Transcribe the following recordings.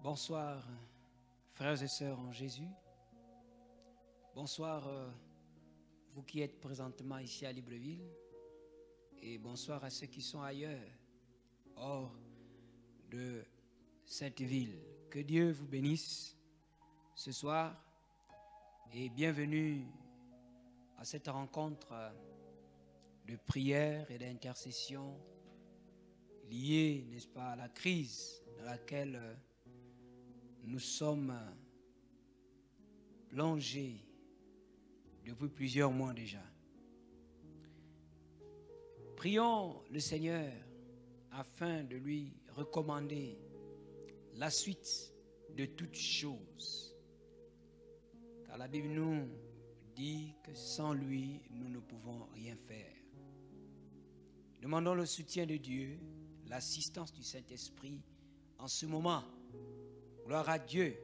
Bonsoir, frères et sœurs en Jésus. Bonsoir, vous qui êtes présentement ici à Libreville. Et bonsoir à ceux qui sont ailleurs, hors de cette ville. Que Dieu vous bénisse ce soir et bienvenue à cette rencontre de prière et d'intercession liée, n'est-ce pas, à la crise dans laquelle nous sommes plongés depuis plusieurs mois déjà. Prions le Seigneur afin de lui recommander la suite de toutes choses. Car la Bible nous dit que sans lui, nous ne pouvons rien faire. Demandons le soutien de Dieu, l'assistance du Saint-Esprit en ce moment. Gloire à Dieu.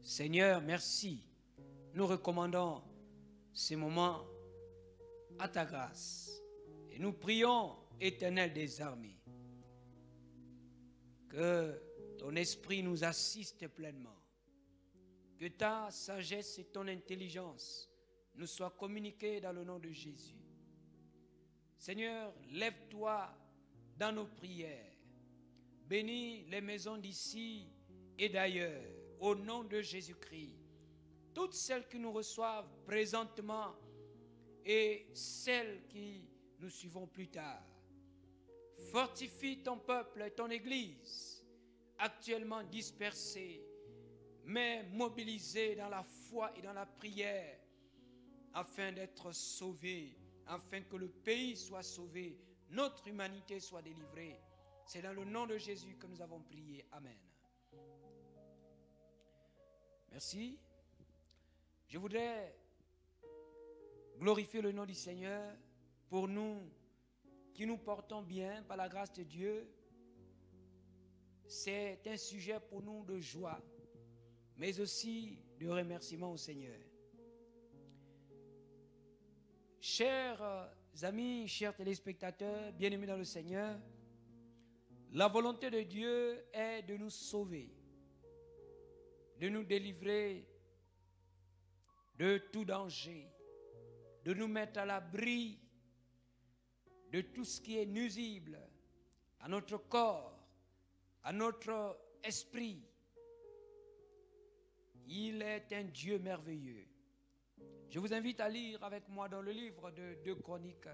Seigneur, merci. Nous recommandons ces moments à ta grâce. Et nous prions, Éternel des armées, que ton esprit nous assiste pleinement. Que ta sagesse et ton intelligence nous soient communiquées dans le nom de Jésus. Seigneur, lève-toi dans nos prières. Bénis les maisons d'ici et d'ailleurs, au nom de Jésus-Christ. Toutes celles qui nous reçoivent présentement et celles qui nous suivront plus tard. Fortifie ton peuple et ton Église, actuellement dispersée, mais mobilisée dans la foi et dans la prière, afin d'être sauvée, afin que le pays soit sauvé, notre humanité soit délivrée. C'est dans le nom de Jésus que nous avons prié. Amen. Merci. Je voudrais glorifier le nom du Seigneur pour nous qui nous portons bien par la grâce de Dieu. C'est un sujet pour nous de joie, mais aussi de remerciement au Seigneur. Chers amis, chers téléspectateurs, bien-aimés dans le Seigneur, la volonté de Dieu est de nous sauver, de nous délivrer de tout danger, de nous mettre à l'abri de tout ce qui est nuisible à notre corps, à notre esprit. Il est un Dieu merveilleux. Je vous invite à lire avec moi dans le livre de 2 Chroniques,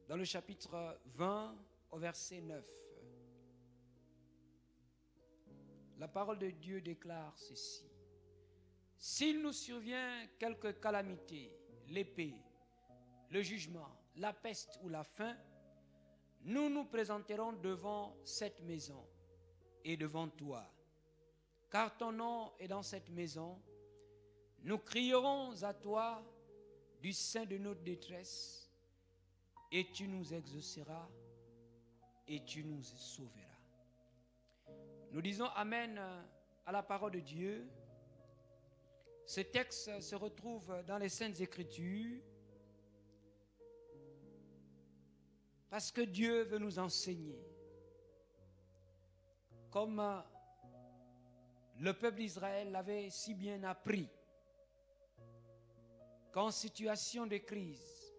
dans le chapitre 20, au verset 9. La parole de Dieu déclare ceci. S'il nous survient quelque calamité, l'épée, le jugement, la peste ou la faim, nous nous présenterons devant cette maison et devant toi. Car ton nom est dans cette maison, nous crierons à toi du sein de notre détresse, et tu nous exauceras et tu nous sauveras. Nous disons Amen à la parole de Dieu. Ce texte se retrouve dans les Saintes Écritures parce que Dieu veut nous enseigner. Comme le peuple d'Israël l'avait si bien appris, qu'en situation de crise,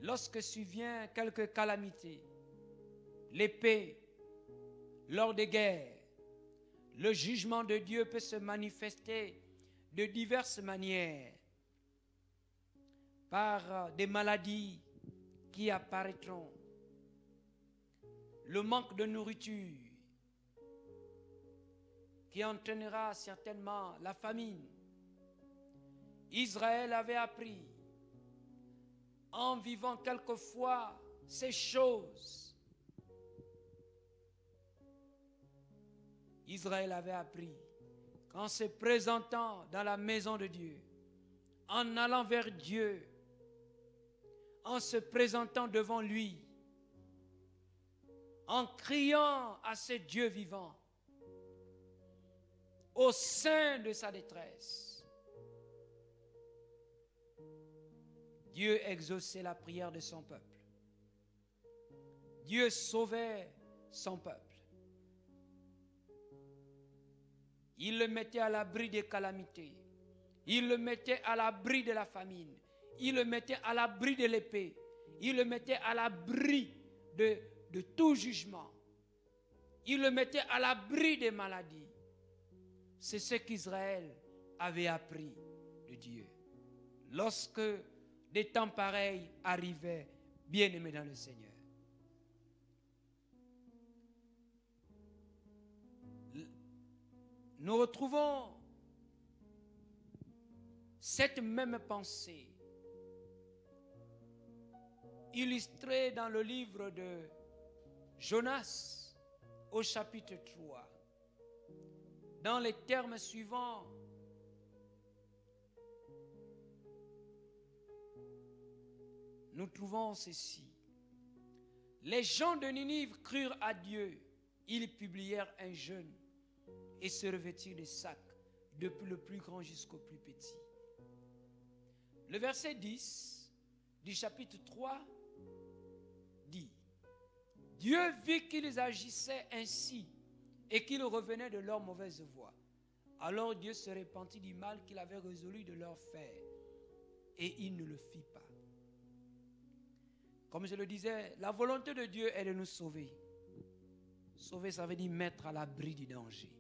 lorsque survient quelque calamité, l'épée, lors des guerres, le jugement de Dieu peut se manifester de diverses manières, par des maladies qui apparaîtront, le manque de nourriture qui entraînera certainement la famine. Israël avait appris, en vivant quelquefois ces choses, Israël avait appris qu'en se présentant dans la maison de Dieu, en allant vers Dieu, en se présentant devant lui, en criant à ce Dieu vivant, au sein de sa détresse, Dieu exauçait la prière de son peuple. Dieu sauvait son peuple. Il le mettait à l'abri des calamités. Il le mettait à l'abri de la famine. Il le mettait à l'abri de l'épée. Il le mettait à l'abri de tout jugement. Il le mettait à l'abri des maladies. C'est ce qu'Israël avait appris de Dieu. Lorsque des temps pareils arrivaient, bien-aimés dans le Seigneur. Nous retrouvons cette même pensée illustrée dans le livre de Jonas au chapitre 3. Dans les termes suivants, nous trouvons ceci. Les gens de Ninive crurent à Dieu. Ils publièrent un jeûne et se revêtirent de sacs, depuis le plus grand jusqu'au plus petit. Le verset 10 du chapitre 3 dit: Dieu vit qu'ils agissaient ainsi et qu'ils revenaient de leur mauvaise voie. Alors Dieu se repentit du mal qu'il avait résolu de leur faire, et il ne le fit pas. Comme je le disais, la volonté de Dieu est de nous sauver. Sauver, ça veut dire mettre à l'abri du danger.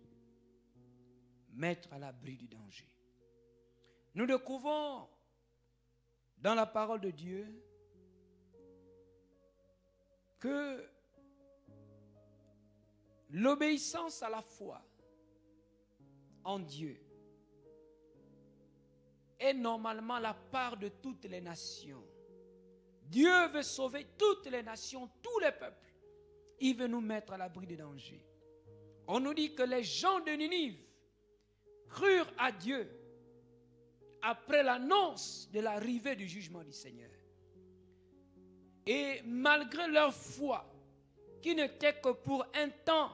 Mettre à l'abri du danger. Nous découvrons dans la parole de Dieu que l'obéissance à la foi en Dieu est normalement la part de toutes les nations. Dieu veut sauver toutes les nations, tous les peuples. Il veut nous mettre à l'abri des dangers. On nous dit que les gens de Ninive crurent à Dieu après l'annonce de l'arrivée du jugement du Seigneur. Et malgré leur foi, qui n'était que pour un temps,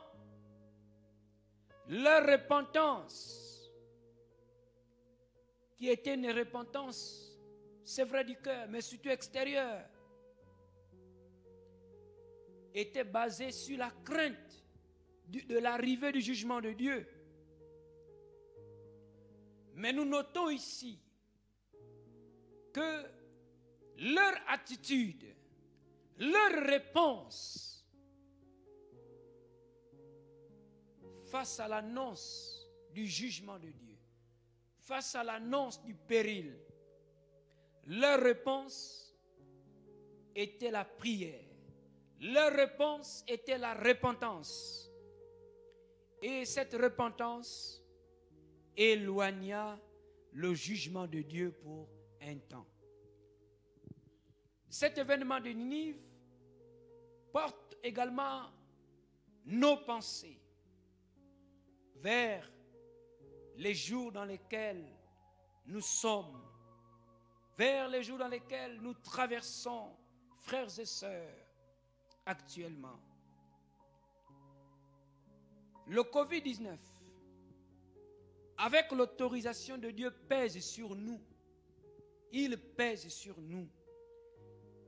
leur repentance, qui était une repentance, c'est vrai du cœur, mais surtout extérieure, était basée sur la crainte de l'arrivée du jugement de Dieu. Mais nous notons ici que leur attitude, leur réponse face à l'annonce du jugement de Dieu, face à l'annonce du péril, leur réponse était la prière. Leur réponse était la repentance. Et cette repentance éloigna le jugement de Dieu pour un temps. Cet événement de Ninive porte également nos pensées vers les jours dans lesquels nous sommes, vers les jours dans lesquels nous traversons, frères et sœurs, actuellement. Le Covid-19, avec l'autorisation de Dieu, pèse sur nous. Il pèse sur nous.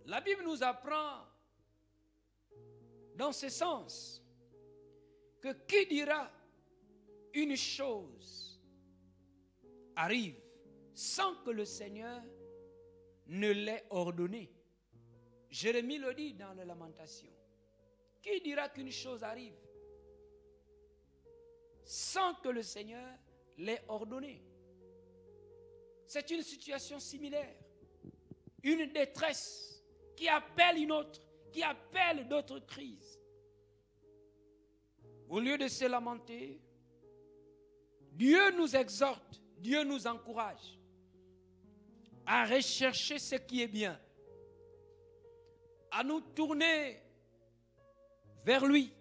La Bible nous apprend dans ce sens que qui dira une chose arrive sans que le Seigneur ne l'ait ordonné. Jérémie le dit dans les Lamentations. Qui dira qu'une chose arrive sans que le Seigneur l'ait ordonné? C'est une situation similaire. Une détresse qui appelle une autre, qui appelle d'autres crises. Au lieu de se lamenter, Dieu nous exhorte, Dieu nous encourage à rechercher ce qui est bien, à nous tourner vers lui.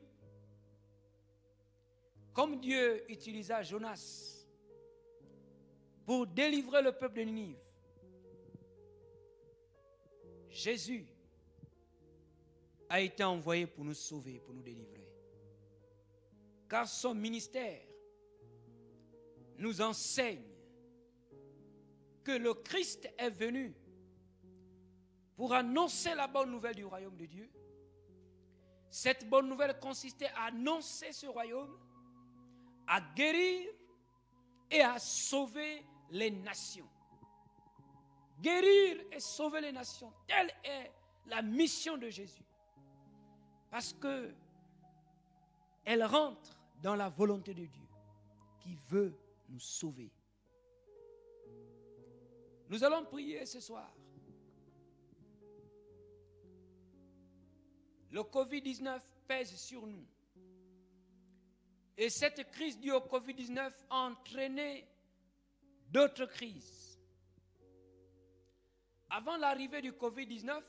Comme Dieu utilisa Jonas pour délivrer le peuple de Ninive, Jésus a été envoyé pour nous sauver, pour nous délivrer. Car son ministère nous enseigne que le Christ est venu pour annoncer la bonne nouvelle du royaume de Dieu. Cette bonne nouvelle consistait à annoncer ce royaume, à guérir et à sauver les nations. Guérir et sauver les nations, telle est la mission de Jésus. Parce que elle rentre dans la volonté de Dieu qui veut nous sauver. Nous allons prier ce soir. Le Covid-19 pèse sur nous. Et cette crise due au Covid-19 a entraîné d'autres crises. Avant l'arrivée du Covid-19,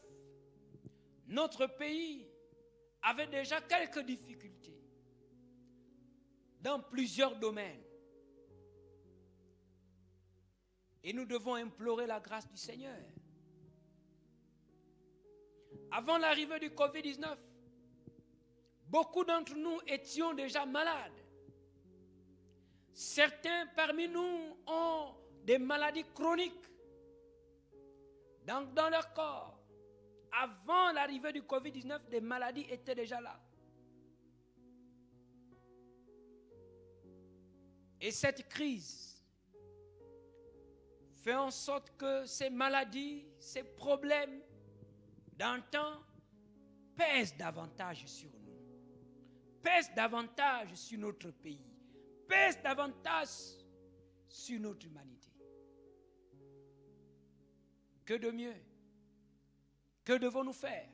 notre pays avait déjà quelques difficultés dans plusieurs domaines. Et nous devons implorer la grâce du Seigneur. Avant l'arrivée du Covid-19, beaucoup d'entre nous étions déjà malades. Certains parmi nous ont des maladies chroniques dans leur corps. Avant l'arrivée du Covid-19, des maladies étaient déjà là. Et cette crise fait en sorte que ces maladies, ces problèmes d'antan pèsent davantage sur nous, pèsent davantage sur notre pays, pèsent davantage sur notre humanité. Que de mieux? Que devons-nous faire?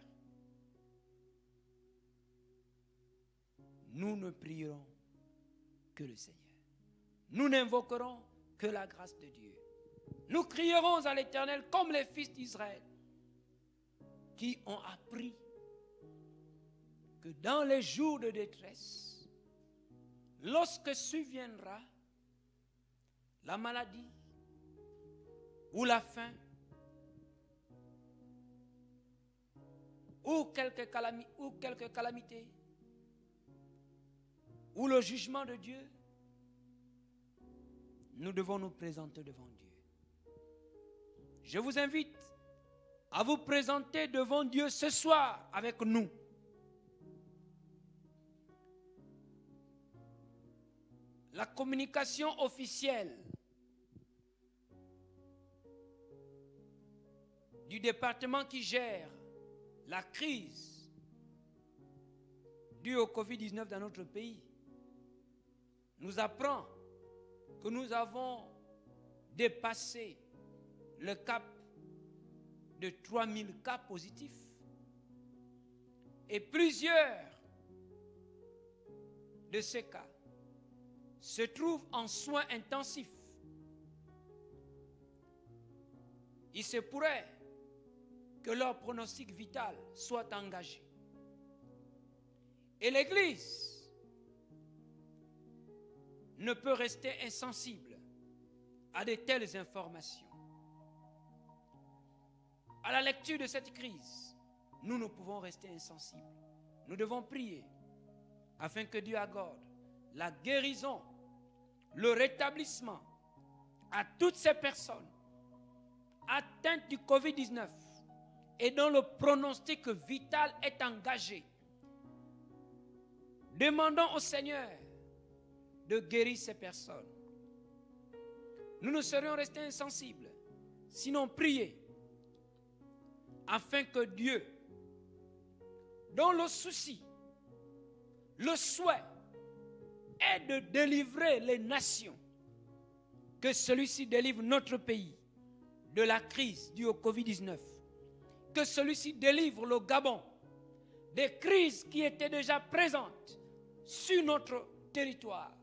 Nous ne prierons que le Seigneur. Nous n'invoquerons que la grâce de Dieu. Nous crierons à l'Éternel comme les fils d'Israël qui ont appris que dans les jours de détresse, lorsque surviendra la maladie ou la faim ou quelque calamité ou le jugement de Dieu, nous devons nous présenter devant Dieu. Je vous invite à vous présenter devant Dieu ce soir avec nous. La communication officielle du département qui gère la crise due au Covid-19 dans notre pays nous apprend que nous avons dépassé le cap de 3000 cas positifs. Et plusieurs de ces cas se trouvent en soins intensifs. Il se pourrait que leur pronostic vital soit engagé. Et l'Église ne peut rester insensible à de telles informations. À la lecture de cette crise, nous ne pouvons rester insensibles. Nous devons prier afin que Dieu accorde la guérison, le rétablissement à toutes ces personnes atteintes du Covid-19 et dont le pronostic vital est engagé. Demandons au Seigneur de guérir ces personnes. Nous ne serions restés insensibles, sinon prier afin que Dieu, dont le souci, le souhait est de délivrer les nations, que celui-ci délivre notre pays de la crise due au Covid-19, que celui-ci délivre le Gabon des crises qui étaient déjà présentes sur notre territoire.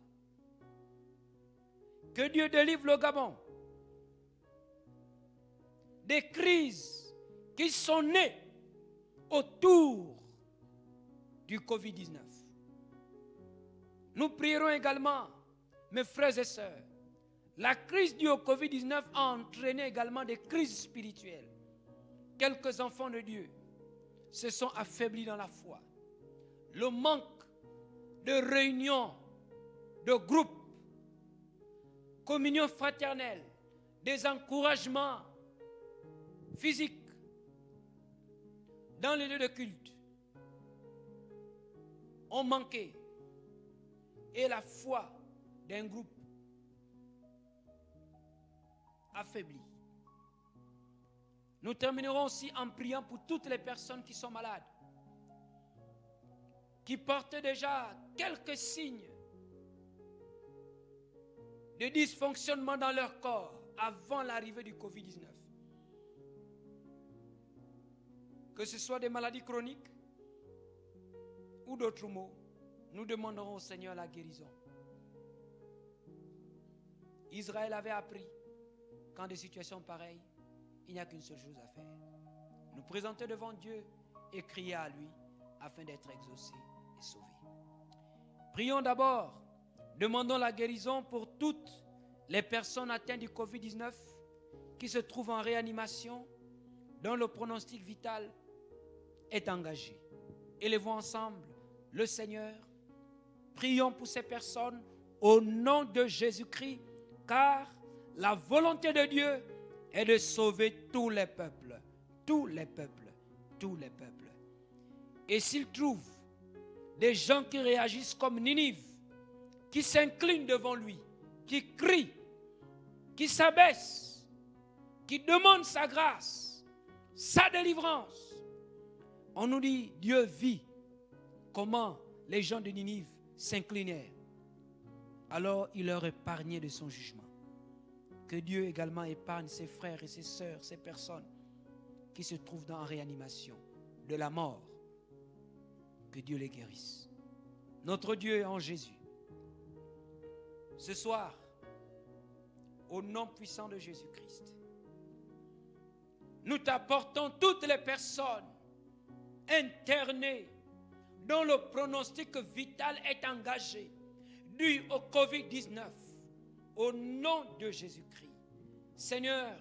Que Dieu délivre le Gabon des crises qui sont nées autour du Covid-19. Nous prierons également, mes frères et sœurs, la crise due au Covid-19 a entraîné également des crises spirituelles. Quelques enfants de Dieu se sont affaiblis dans la foi. Le manque de réunions, de groupes, communion fraternelle, des encouragements physiques dans les lieux de culte ont manqué. Et la foi d'un groupe affaiblis. Nous terminerons aussi en priant pour toutes les personnes qui sont malades, qui portaient déjà quelques signes de dysfonctionnement dans leur corps avant l'arrivée du Covid-19. Que ce soit des maladies chroniques ou d'autres maux, nous demanderons au Seigneur la guérison. Israël avait appris qu'en des situations pareilles, il n'y a qu'une seule chose à faire. Nous présenter devant Dieu et crier à lui afin d'être exaucés et sauvés. Prions d'abord, demandons la guérison pour toutes les personnes atteintes du Covid-19 qui se trouvent en réanimation, dont le pronostic vital est engagé. Élevons ensemble le Seigneur. Prions pour ces personnes au nom de Jésus-Christ, car la volonté de Dieu est de sauver tous les peuples, tous les peuples, tous les peuples. Et s'il trouve des gens qui réagissent comme Ninive, qui s'inclinent devant lui, qui crient, qui s'abaissent, qui demandent sa grâce, sa délivrance, on nous dit, Dieu vit comment les gens de Ninive s'inclinèrent. Alors il leur épargnait de son jugement. Que Dieu également épargne ses frères et ses sœurs, ces personnes qui se trouvent en réanimation de la mort. Que Dieu les guérisse. Notre Dieu est en Jésus. Ce soir, au nom puissant de Jésus-Christ, nous t'apportons toutes les personnes internées dont le pronostic vital est engagé dû au Covid-19. Au nom de Jésus-Christ. Seigneur,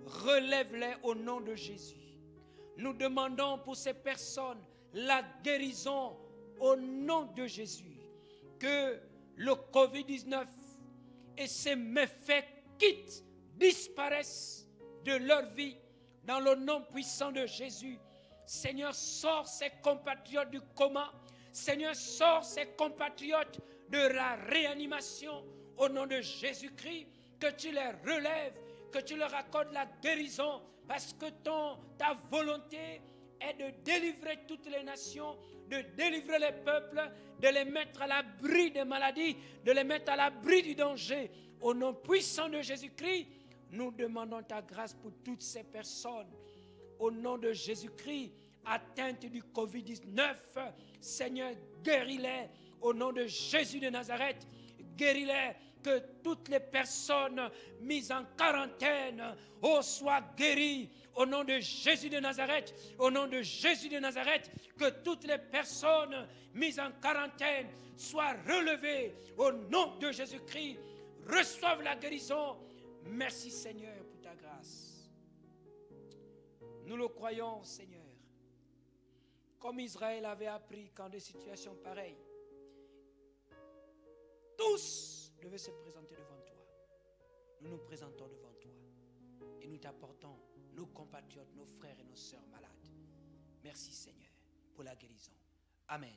relève-les au nom de Jésus. Nous demandons pour ces personnes la guérison au nom de Jésus. Que le Covid-19 et ses méfaits quittent, disparaissent de leur vie dans le nom puissant de Jésus. Seigneur, sors ces compatriotes du coma. Seigneur, sors ces compatriotes de la réanimation. Au nom de Jésus-Christ, que tu les relèves, que tu leur accordes la guérison, parce que ta volonté est de délivrer toutes les nations, de délivrer les peuples, de les mettre à l'abri des maladies, de les mettre à l'abri du danger. Au nom puissant de Jésus-Christ, nous demandons ta grâce pour toutes ces personnes. Au nom de Jésus-Christ, atteintes du Covid-19, Seigneur, guéris-les. Au nom de Jésus de Nazareth, guéris-les, que toutes les personnes mises en quarantaine soient guéries. Au nom de Jésus de Nazareth, au nom de Jésus de Nazareth, que toutes les personnes mises en quarantaine soient relevées. Au nom de Jésus-Christ, reçoivent la guérison. Merci Seigneur pour ta grâce. Nous le croyons Seigneur. Comme Israël avait appris qu'en des situations pareilles, tous devaient se présenter devant toi. Nous nous présentons devant toi et nous t'apportons nos compatriotes, nos frères et nos sœurs malades. Merci Seigneur pour la guérison. Amen.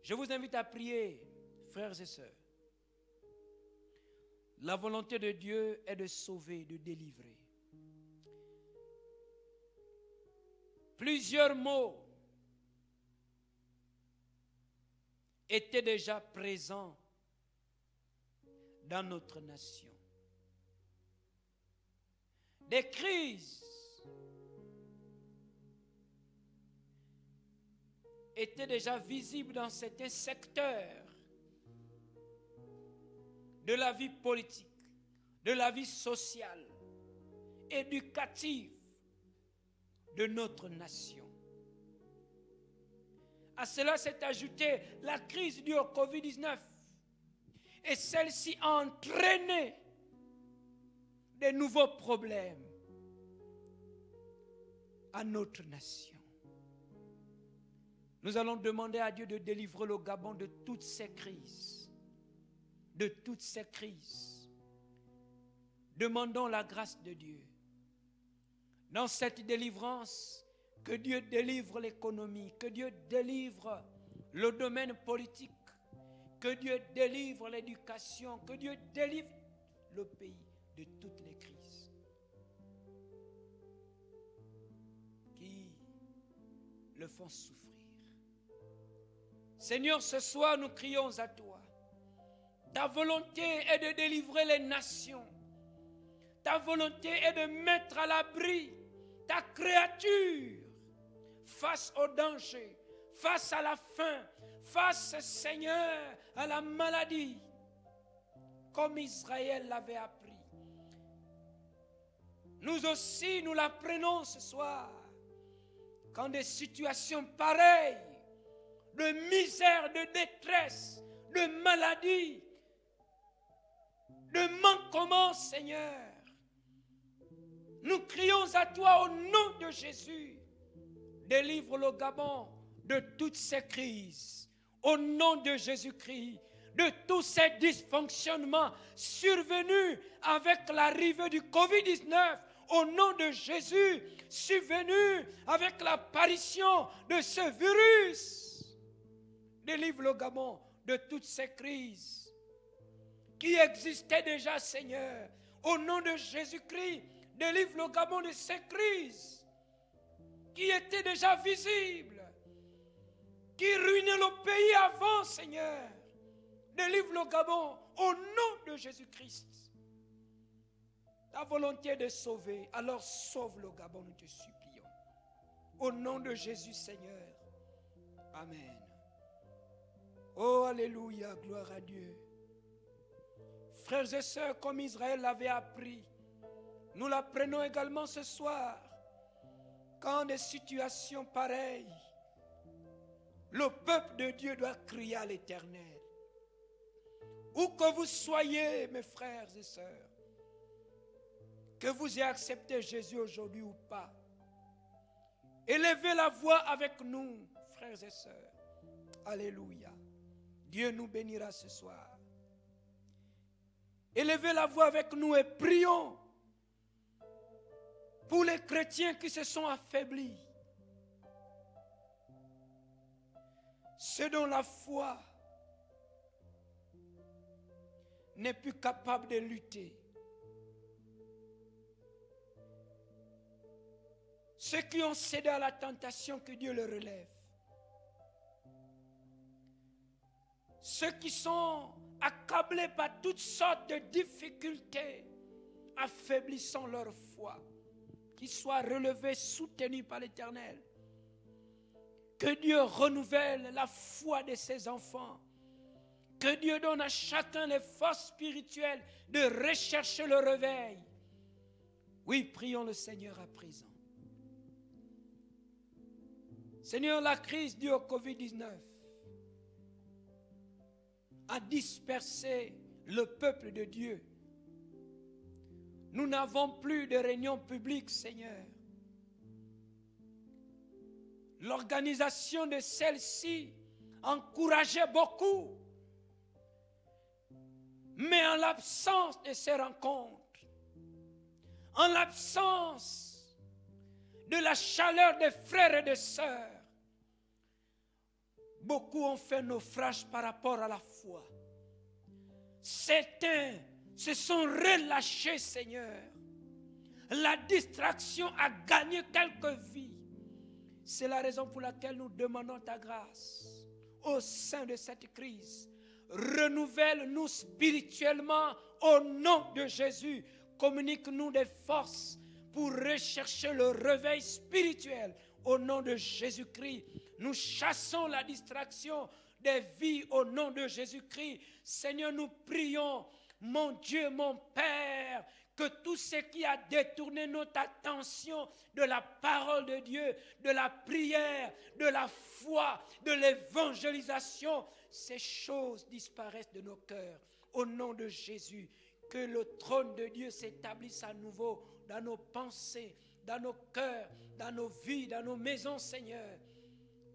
Je vous invite à prier, frères et sœurs. La volonté de Dieu est de sauver, de délivrer. Plusieurs mots étaient déjà présents dans notre nation. Des crises étaient déjà visibles dans certains secteurs de la vie politique, de la vie sociale, éducative de notre nation. À cela s'est ajoutée la crise due au Covid-19. Et celle-ci a entraîné de nouveaux problèmes à notre nation. Nous allons demander à Dieu de délivrer le Gabon de toutes ces crises. De toutes ces crises. Demandons la grâce de Dieu. Dans cette délivrance, que Dieu délivre l'économie, que Dieu délivre le domaine politique, que Dieu délivre l'éducation, que Dieu délivre le pays de toutes les le font souffrir. Seigneur, ce soir, nous crions à toi. Ta volonté est de délivrer les nations. Ta volonté est de mettre à l'abri ta créature face au danger, face à la faim, face, Seigneur, à la maladie, comme Israël l'avait appris. Nous aussi, nous l'apprenons ce soir. Quand des situations pareilles, de misère, de détresse, de maladie, de manquement, Seigneur, nous crions à toi au nom de Jésus. Délivre le Gabon de toutes ces crises. Au nom de Jésus-Christ, de tous ces dysfonctionnements survenus avec l'arrivée du Covid-19. Au nom de Jésus, survenu avec l'apparition de ce virus. Délivre le Gabon de toutes ces crises qui existaient déjà, Seigneur. Au nom de Jésus-Christ, délivre le Gabon de ces crises qui étaient déjà visibles, qui ruinaient le pays avant, Seigneur. Délivre le Gabon au nom de Jésus-Christ. Ta volonté est de sauver, alors sauve le Gabon, nous te supplions. Au nom de Jésus, Seigneur. Amen. Oh, alléluia, gloire à Dieu. Frères et sœurs, comme Israël l'avait appris, nous l'apprenons également ce soir. Quand des situations pareilles, le peuple de Dieu doit crier à l'Éternel. Où que vous soyez, mes frères et sœurs, que vous ayez accepté Jésus aujourd'hui ou pas, élevez la voix avec nous, frères et sœurs. Alléluia. Dieu nous bénira ce soir. Élevez la voix avec nous et prions pour les chrétiens qui se sont affaiblis. Ceux dont la foi n'est plus capable de lutter. Ceux qui ont cédé à la tentation, que Dieu le relève. Ceux qui sont accablés par toutes sortes de difficultés, affaiblissant leur foi, qu'ils soient relevés, soutenus par l'Éternel. Que Dieu renouvelle la foi de ses enfants. Que Dieu donne à chacun les forces spirituelles de rechercher le réveil. Oui, prions le Seigneur à présent. Seigneur, la crise due au Covid-19 a dispersé le peuple de Dieu. Nous n'avons plus de réunions publiques, Seigneur. L'organisation de celle-ci encourageait beaucoup. Mais en l'absence de ces rencontres, en l'absence de la chaleur des frères et des sœurs, beaucoup ont fait naufrage par rapport à la foi. Certains se sont relâchés, Seigneur. La distraction a gagné quelques vies. C'est la raison pour laquelle nous demandons ta grâce au sein de cette crise. Renouvelle-nous spirituellement au nom de Jésus. Communique-nous des forces pour rechercher le réveil spirituel. Au nom de Jésus-Christ, nous chassons la distraction des vies au nom de Jésus-Christ. Seigneur, nous prions, mon Dieu, mon Père, que tout ce qui a détourné notre attention de la parole de Dieu, de la prière, de la foi, de l'évangélisation, ces choses disparaissent de nos cœurs. Au nom de Jésus, que le trône de Dieu s'établisse à nouveau dans nos pensées, dans nos cœurs, dans nos vies, dans nos maisons, Seigneur.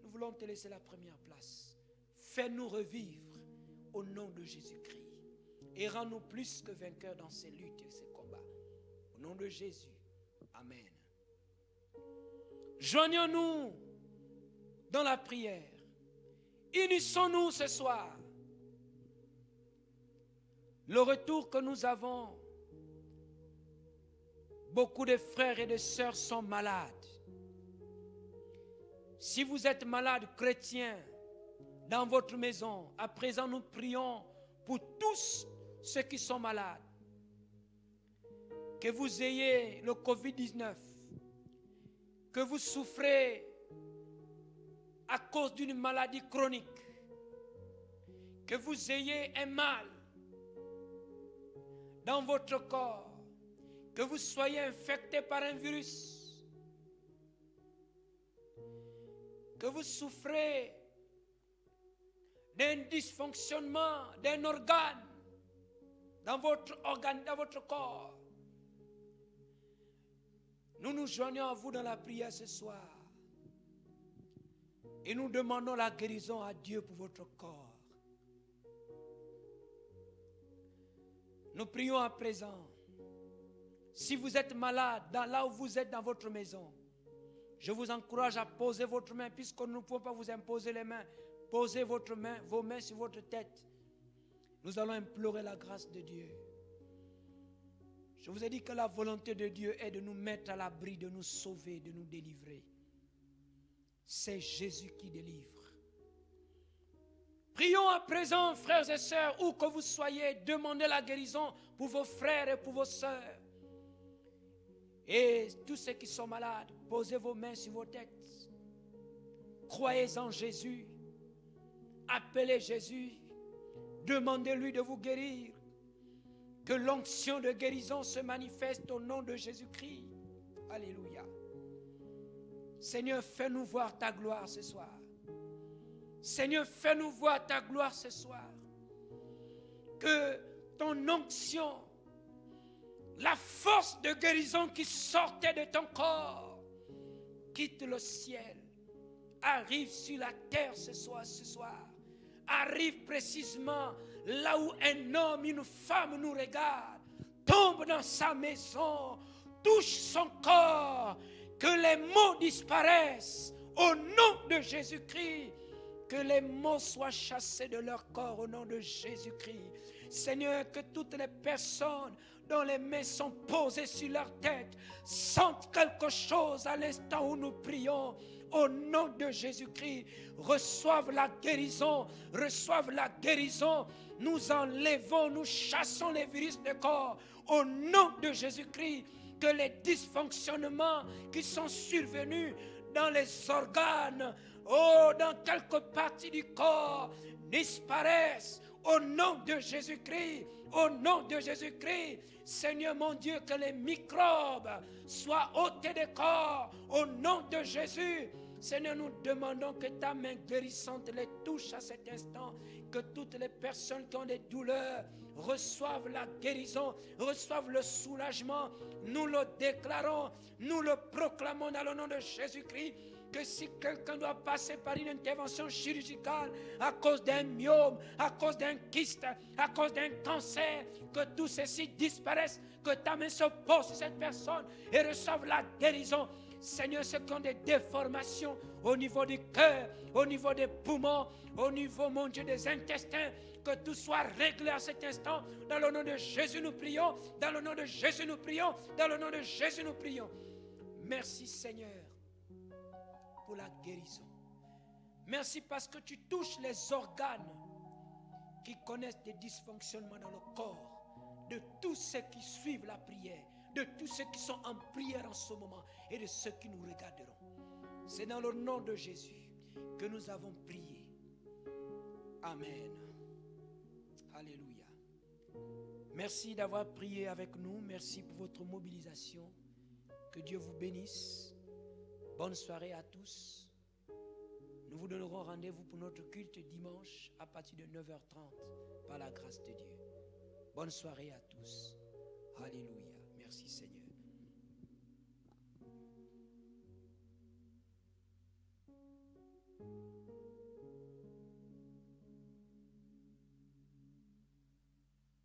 Nous voulons te laisser la première place. Fais-nous revivre au nom de Jésus-Christ. Et rends-nous plus que vainqueurs dans ces luttes et ces combats. Au nom de Jésus. Amen. Joignons-nous dans la prière. Unissons-nous ce soir. Le retour que nous avons, beaucoup de frères et de sœurs sont malades. Si vous êtes malade, chrétien, dans votre maison, à présent nous prions pour tous ceux qui sont malades. Que vous ayez le Covid-19, que vous souffrez à cause d'une maladie chronique, que vous ayez un mal dans votre corps, que vous soyez infecté par un virus, que vous souffrez d'un dysfonctionnement d'un organe dans votre corps. Nous nous joignons à vous dans la prière ce soir et nous demandons la guérison à Dieu pour votre corps. Nous prions à présent. Si vous êtes malade, là où vous êtes dans votre maison, je vous encourage à poser votre main, puisque nous ne pouvons pas vous imposer les mains. Posez vos mains sur votre tête. Nous allons implorer la grâce de Dieu. Je vous ai dit que la volonté de Dieu est de nous mettre à l'abri, de nous sauver, de nous délivrer. C'est Jésus qui délivre. Prions à présent, frères et sœurs, où que vous soyez, demandez la guérison pour vos frères et pour vos sœurs. Et tous ceux qui sont malades, posez vos mains sur vos têtes. Croyez en Jésus. Appelez Jésus. Demandez-lui de vous guérir. Que l'onction de guérison se manifeste au nom de Jésus-Christ. Alléluia. Seigneur, fais-nous voir ta gloire ce soir. Seigneur, fais-nous voir ta gloire ce soir. Que ton onction, la force de guérison qui sortait de ton corps, quitte le ciel, arrive sur la terre ce soir. Arrive précisément là où un homme, une femme nous regarde, tombe dans sa maison, touche son corps, que les maux disparaissent au nom de Jésus-Christ. Que les maux soient chassés de leur corps au nom de Jésus-Christ. Seigneur, que toutes les personnes dont les mains sont posées sur leur tête sentent quelque chose à l'instant où nous prions. Au nom de Jésus-Christ, reçoivent la guérison, reçoivent la guérison. Nous enlevons, nous chassons les virus de corps. Au nom de Jésus-Christ, que les dysfonctionnements qui sont survenus dans les organes, dans quelques parties du corps, disparaissent. Au nom de Jésus-Christ, au nom de Jésus-Christ, Seigneur mon Dieu, que les microbes soient ôtés des corps. Au nom de Jésus, Seigneur, nous demandons que ta main guérissante les touche à cet instant. Que toutes les personnes qui ont des douleurs reçoivent la guérison, reçoivent le soulagement. Nous le déclarons, nous le proclamons dans le nom de Jésus-Christ. Que si quelqu'un doit passer par une intervention chirurgicale à cause d'un myome, à cause d'un kyste, à cause d'un cancer, que tout ceci disparaisse, que ta main se pose sur cette personne et reçoive la guérison. Seigneur, ceux qui ont des déformations au niveau du cœur, au niveau des poumons, au niveau, mon Dieu, des intestins, que tout soit réglé à cet instant. Dans le nom de Jésus, nous prions. Dans le nom de Jésus, nous prions. Dans le nom de Jésus, nous prions. Merci, Seigneur, pour la guérison. Merci parce que tu touches les organes qui connaissent des dysfonctionnements dans le corps, de tous ceux qui suivent la prière, de tous ceux qui sont en prière en ce moment et de ceux qui nous regarderont. C'est dans le nom de Jésus que nous avons prié. Amen. Alléluia. Merci d'avoir prié avec nous. Merci pour votre mobilisation. Que Dieu vous bénisse. Bonne soirée à tous. Nous vous donnerons rendez-vous pour notre culte dimanche à partir de 9h30 par la grâce de Dieu. Bonne soirée à tous. Alléluia. Merci Seigneur.